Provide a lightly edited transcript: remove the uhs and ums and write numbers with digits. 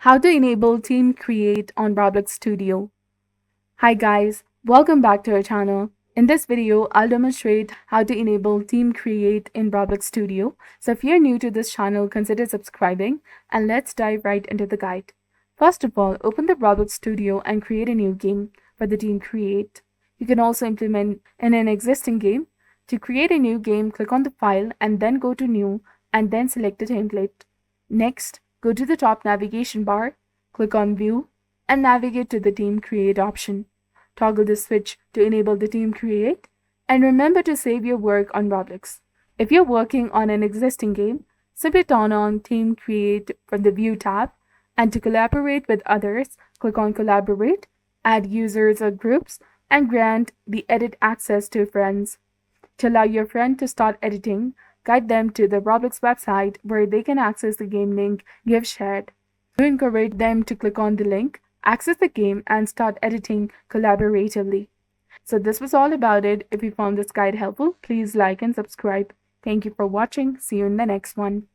How to enable Team Create on Roblox Studio. Hi guys, welcome back to our channel. In this video, I'll demonstrate how to enable Team Create in Roblox Studio. So if you're new to this channel, consider subscribing and let's dive right into the guide. First of all, open the Roblox Studio and create a new game for the Team Create. You can also implement in an existing game. To create a new game, click on the file and then go to New and then select a template. Next, go to the top navigation bar, click on View, and navigate to the Team Create option. Toggle the switch to enable the Team Create, and remember to save your work on Roblox. If you're working on an existing game, simply turn on Team Create from the View tab, and to collaborate with others, click on Collaborate, add users or groups, and grant the edit access to friends. To allow your friend to start editing, guide them to the Roblox website where they can access the game link you've shared. To encourage them to click on the link, access the game, and start editing collaboratively. So this was all about it. If you found this guide helpful, please like and subscribe. Thank you for watching. See you in the next one.